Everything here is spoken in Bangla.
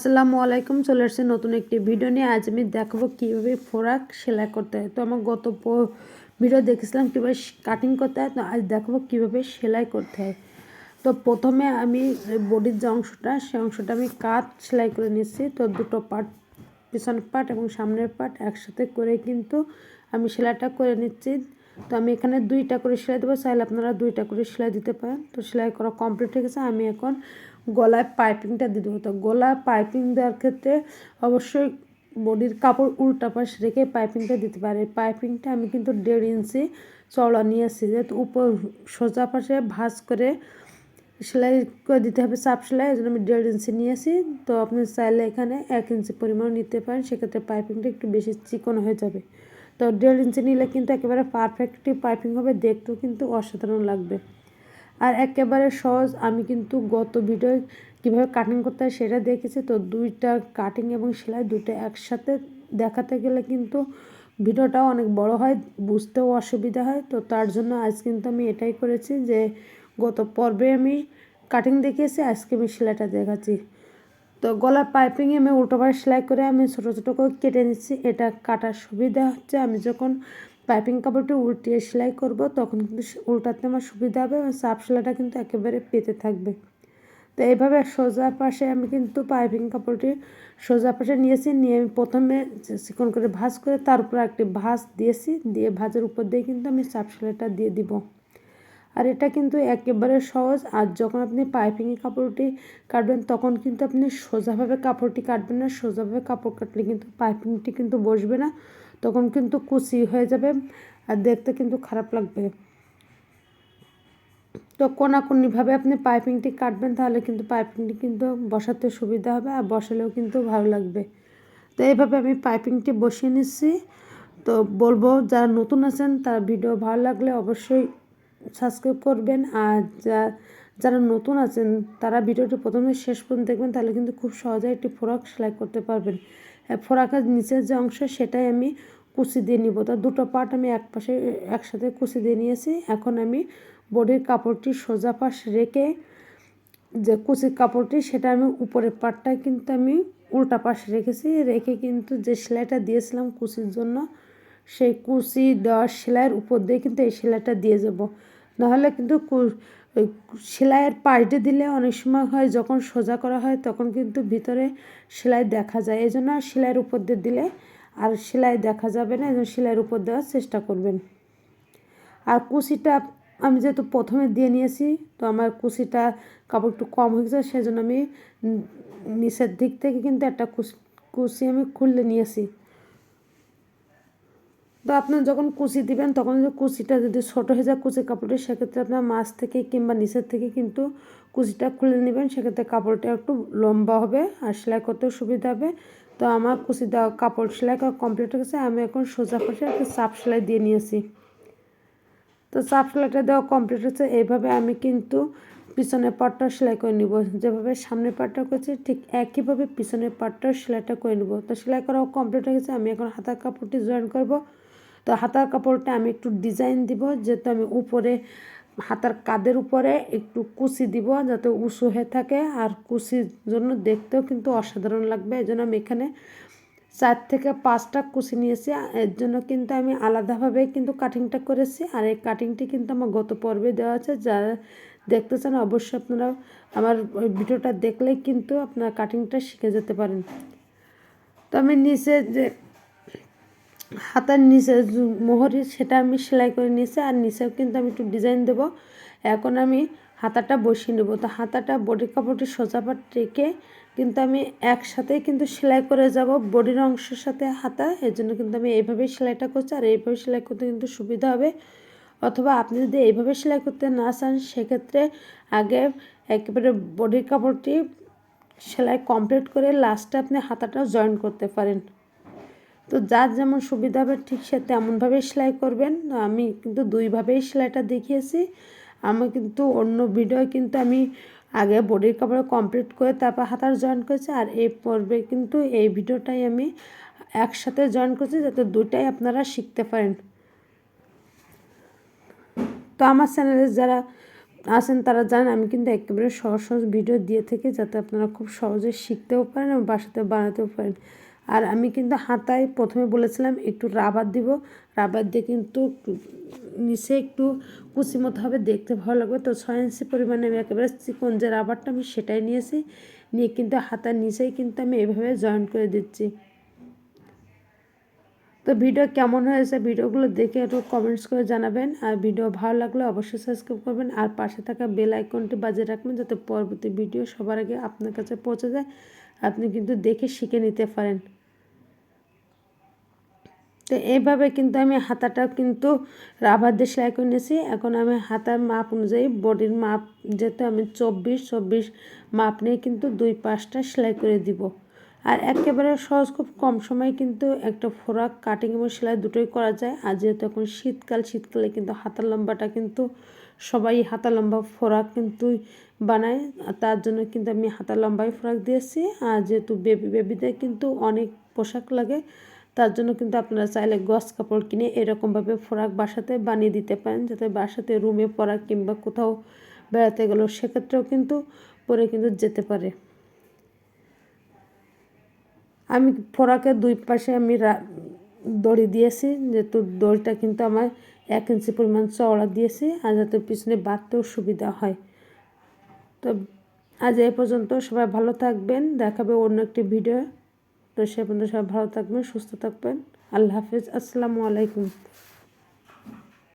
আসসালামু আলাইকুম। চলে আসছে নতুন একটি ভিডিও নিয়ে। আজ আমি দেখাবো কীভাবে ফ্রক সেলাই করতে হয়। তো আমার গত ভিডিও দেখেছিলাম কীভাবে কাটিং করতে হয়, তো আজ দেখাবো কীভাবে সেলাই করতে হয়। তো প্রথমে আমি বডির যে অংশটা, সেই অংশটা আমি কাট সেলাই করে নিচ্ছি। তো দুটো পার্ট, পিছনের পার্ট এবং সামনের পার্ট একসাথে করে কিন্তু আমি সেলাইটা করে নিচ্ছি। তো আমি এখানে 2টা করে সেলাই দেবো, চাইলে আপনারা 2টা করে সেলাই দিতে পারেন। তো সেলাই করা কমপ্লিট হয়ে গেছে। আমি এখন গলায় পাইপিংটা দিয়ে দেবো। তো গলায় পাইপিং দেওয়ার ক্ষেত্রে অবশ্যই বডির কাপড় উল্টা পাশ রেখে পাইপিংটা দিতে পারে। পাইপিংটা আমি কিন্তু 1.5 ইঞ্চি চওড়া নিয়ে আসছি, যেহেতু উপর সোজা পাশে ভাঁজ করে সেলাই করে দিতে হবে, চাপ সেলাই, এই জন্য আমি 1.5 ইঞ্চি নিয়েছি। তো আপনি চাইলে এখানে 1 ইঞ্চি পরিমাণ নিতে পারেন, সেক্ষেত্রে পাইপিংটা একটু বেশি চিকন হয়ে যাবে। তো 1.5 ইঞ্চি নিলে কিন্তু একেবারে পারফেক্টলি পাইপিং হবে, দেখতেও কিন্তু অসাধারণ লাগবে। আর একেবারে সহজ, আমি কিন্তু গত ভিডিও কীভাবে কাটিং করতে হয় সেটা দেখেছি। তো 2টা কাটিং এবং সেলাই দুটো একসাথে দেখাতে গেলে কিন্তু ভিডিওটাও অনেক বড় হয়, বুঝতেও অসুবিধা হয়। তো তার জন্য আজ কিন্তু আমি এটাই করেছি যে গত পর্বে আমি কাটিং দেখিয়েছি, আজকে আমি সেলাইটা দেখাচ্ছি। তো গলার পাইপিংয়ে আমি উল্টোপাশে সেলাই করে আমি ছোটো ছোটো করে কেটে নিচ্ছি। এটা কাটার সুবিধা হচ্ছে, আমি যখন পাইপিং কাপড়টি উল্টিয়ে সেলাই করব তখন কিন্তু উল্টাতে আমার সুবিধা হবে এবং চাপ সেলাইটা কিন্তু একেবারে পেতে থাকবে। তো এইভাবে সোজা পাশে আমি কিন্তু পাইপিং কাপড়টি সোজা পাশে নিয়েছি, নিয়ে আমি প্রথমে চিকন করে ভাঁজ করে তার উপর একটি ভাঁজ দিয়েছি, দিয়ে ভাঁজের উপর দিয়ে কিন্তু আমি চাপ সেলাইটা দিয়ে দিব। আর এটা কিন্তু একেবারে সহজ। আর যখন আপনি পাইপিংয়ে কাপড়টি কাটবেন তখন কিন্তু আপনি সোজাভাবে কাপড়টি কাটবেন না। সোজাভাবে কাপড় কাটলে কিন্তু পাইপিংটি কিন্তু বসবে না, তখন কিন্তু কুচি হয়ে যাবে আর দেখতে কিন্তু খারাপ লাগবে। তো কোনাকুনিভাবে আপনি পাইপিংটি কাটবেন, তাহলে কিন্তু পাইপিংটি কিন্তু বসাতে সুবিধা হবে আর বসালেও কিন্তু ভালো লাগবে। তো এইভাবে আমি পাইপিংটি বসিয়ে নিচ্ছি। তো বলবো যারা নতুন আছেন তারা ভিডিও ভালো লাগলে অবশ্যই সাবস্ক্রাইব করবেন, আর যারা নতুন আছেন তারা ভিডিওটি প্রথমে শেষ পর্যন্ত দেখবেন, তাহলে কিন্তু খুব সহজে একটি ফ্রক সেলাই করতে পারবেন। ফ্রকের নিচের যে অংশ সেটাই আমি কুচি দিয়ে নিব। তো দুটো পার্ট আমি এক পাশে একসাথে কুচি দিয়ে নিয়েছি। এখন আমি বডির কাপড়টি সোজা পাশ রেখে যে কুচির কাপড়টি সেটা আমি উপরের পার্টটায় কিন্তু আমি উল্টা পাশ রেখেছি, রেখে কিন্তু যে সেলাইটা দিয়েছিলাম কুচির জন্য সেই কুচি দেওয়ার সেলাইয়ের উপর দিয়ে কিন্তু এই সেলাইটা দিয়ে যাব। নাহলে কিন্তু ওই সেলাইয়ের পাল্টে দিলে অনেক সময় হয় যখন সোজা করা হয় তখন কিন্তু ভিতরে সেলাই দেখা যায়, এই জন্য সেলাইয়ের উপর দিয়ে দিলে আর সেলাই দেখা যাবে না, এই জন্য সেলাইয়ের উপর দেওয়ার চেষ্টা করবেন। আর কুচিটা আমি যেহেতু প্রথমে দিয়ে নিয়েছি, তো আমার কুচিটা কাপড় একটু কম হয়ে গেছে, সেই জন্য আমি নিচের দিক থেকে কিন্তু একটা কুচি আমি খুলে নিয়েছি। তো আপনার যখন কুচি দিবেন তখন যদি কুচিটা যদি ছোটো হয়ে যায় কুচির কাপড়টি, সেক্ষেত্রে আপনার মাছ থেকে কিংবা নিচের থেকে কিন্তু কুচিটা খুলে নেবেন, সেক্ষেত্রে কাপড়টা একটু লম্বা হবে আর সেলাই করতেও সুবিধা হবে। তো আমার কুচি দেওয়া কাপড় সেলাই করা কমপ্লিট হয়ে গেছে। আমি এখন সোজা পাশে একটা চাপ সেলাই দিয়ে নিয়েছি। তো চাপ সেলাইটা দেওয়া কমপ্লিট হচ্ছে। এইভাবে আমি কিন্তু পিছনের পাটটা সেলাই করে নিব, যেভাবে সামনের পাটটা করেছি ঠিক একইভাবে পিছনের পাটটাও সেলাইটা করে নিব। তো সেলাই করাও কমপ্লিট হয়ে গেছে। আমি এখন হাতার কাপড়টি জয়েন করব। তো হাতার কাপড়টা আমি একটু ডিজাইন দিব, যেহেতু আমি উপরে হাতার কাঁধের উপরে একটু কুচি দিব যাতে উঁচু হয়ে থাকে, আর কুচির জন্য দেখতেও কিন্তু অসাধারণ লাগবে। এই জন্য আমি এখানে 4 থেকে 5টা কুচি নিয়েছি। এর জন্য কিন্তু আমি আলাদাভাবে কিন্তু কাটিংটা করেছি, আর এই কাটিংটি কিন্তু আমার গত পর্বে দেওয়া আছে। যারা দেখতে চান অবশ্যই আপনারা আমার ওই ভিডিওটা দেখলেই কিন্তু আপনার কাটিংটা শিখে যেতে পারেন। তো আমি নিচে যে হাতার নিচে মোহরি সেটা আমি সেলাই করে নিয়েছি, আর নিচেও কিন্তু আমি একটু ডিজাইন দেবো। এখন আমি হাতাটা বসিয়ে নেব। তো হাতাটা বডির কাপড়টি সোজা পাট রেখে কিন্তু আমি একসাথেই কিন্তু সেলাই করে যাব বডির অংশের সাথে হাতা, এর জন্য কিন্তু আমি এইভাবেই সেলাইটা করছি। আর এইভাবে সেলাই করতে কিন্তু সুবিধা হবে। অথবা আপনি যদি এইভাবে সেলাই করতে না চান, সেক্ষেত্রে আগে একেবারে বডির কাপড়টি সেলাই কমপ্লিট করে লাস্টে আপনি হাতাটাও জয়েন করতে পারেন। তো যার যেমন সুবিধা হবে ঠিক সে তেমনভাবেই সেলাই করবেন। আমি কিন্তু 2ভাবেই সেলাইটা দেখিয়েছি। আমি কিন্তু অন্য ভিডিও কিন্তু আমি আগে বডির কাপড় কমপ্লিট করে তারপর হাতার জয়েন করেছি, আর এই পর্বে কিন্তু এই ভিডিওটাই আমি একসাথে জয়েন করছি যাতে দুটাই আপনারা শিখতে পারেন। তো আমার চ্যানেলে যারা আছেন তারা জানেন আমি কিন্তু একেবারে সহজ সহজ ভিডিও দিয়ে থাকি, যাতে আপনারা খুব সহজে শিখতেও পারেন এবং বাসাতে বানাতেও পারেন। আর আমি কিন্তু হাতায় প্রথমে বলেছিলাম একটু রাবার দিব, রাবার দিয়ে কিন্তু নিচে একটু কুচি মতো হবে, দেখতে ভালো লাগবে। তো 6 ইঞ্চি পরিমাণে আমি একেবারে চিকন যে রাবারটা আমি সেটাই নিয়েছি, নিয়ে কিন্তু হাতার নিচেই কিন্তু আমি এভাবে জয়েন করে দিচ্ছি। তো ভিডিও কেমন হয়েছে ভিডিওগুলো দেখে একটু কমেন্টস করে জানাবেন, আর ভিডিও ভালো লাগলে অবশ্যই সাবস্ক্রাইব করবেন আর পাশে থাকা বেল আইকনটি বাজিয়ে রাখবেন, যাতে পরবর্তী ভিডিও সবার আগে আপনার কাছে পৌঁছে যায়, আপনি কিন্তু দেখে শিখে নিতে পারেন। তো এইভাবে কিন্তু আমি হাতাটা কিন্তু রাবার দিয়ে সেলাই করে নিয়েছি। এখন আমি হাতার মাপ অনুযায়ী বডির মাপ, যেহেতু আমি 24 মাপ নিয়ে কিন্তু 2 পাশটা সেলাই করে দিব। আর একেবারে সহজ, খুব কম সময়ে কিন্তু একটা ফ্রক কাটিং এবং সেলাই দুটোই করা যায়। আর যেহেতু এখন শীতকালে কিন্তু হাতার লম্বাটা কিন্তু সবাই হাতা লম্বা ফ্রক কিন্তু বানায়, তার জন্য কিন্তু আমি হাতা লম্বাই ফ্রক দিয়েছি। আর যেহেতু বেবিদের কিন্তু অনেক পোশাক লাগে, তার জন্য কিন্তু আপনারা চাইলে গস কাপড় কিনে এরকমভাবে ফ্রক বাসাতে বানিয়ে দিতে পারেন, যাতে বাসাতে রুমে পরা কিংবা কোথাও বেড়াতে গেল সেক্ষেত্রেও কিন্তু পরে কিন্তু যেতে পারে। আমি ফ্রকের 2 পাশে আমি দড়ি দিয়েছি, যেহেতু দড়িটা কিন্তু আমার 1 ইঞ্চি পরিমাণ চওড়া দিয়েছি, আর যাতে পিছনে বাঁধতেও সুবিধা হয়। তো আজ এই পর্যন্ত, সবাই ভালো থাকবেন, দেখাবে অন্য একটি ভিডিও। তো সে পর্যন্ত সবাই ভালো থাকবেন, সুস্থ থাকবেন। আল্লাহ হাফিজ, আসসালামু আলাইকুম।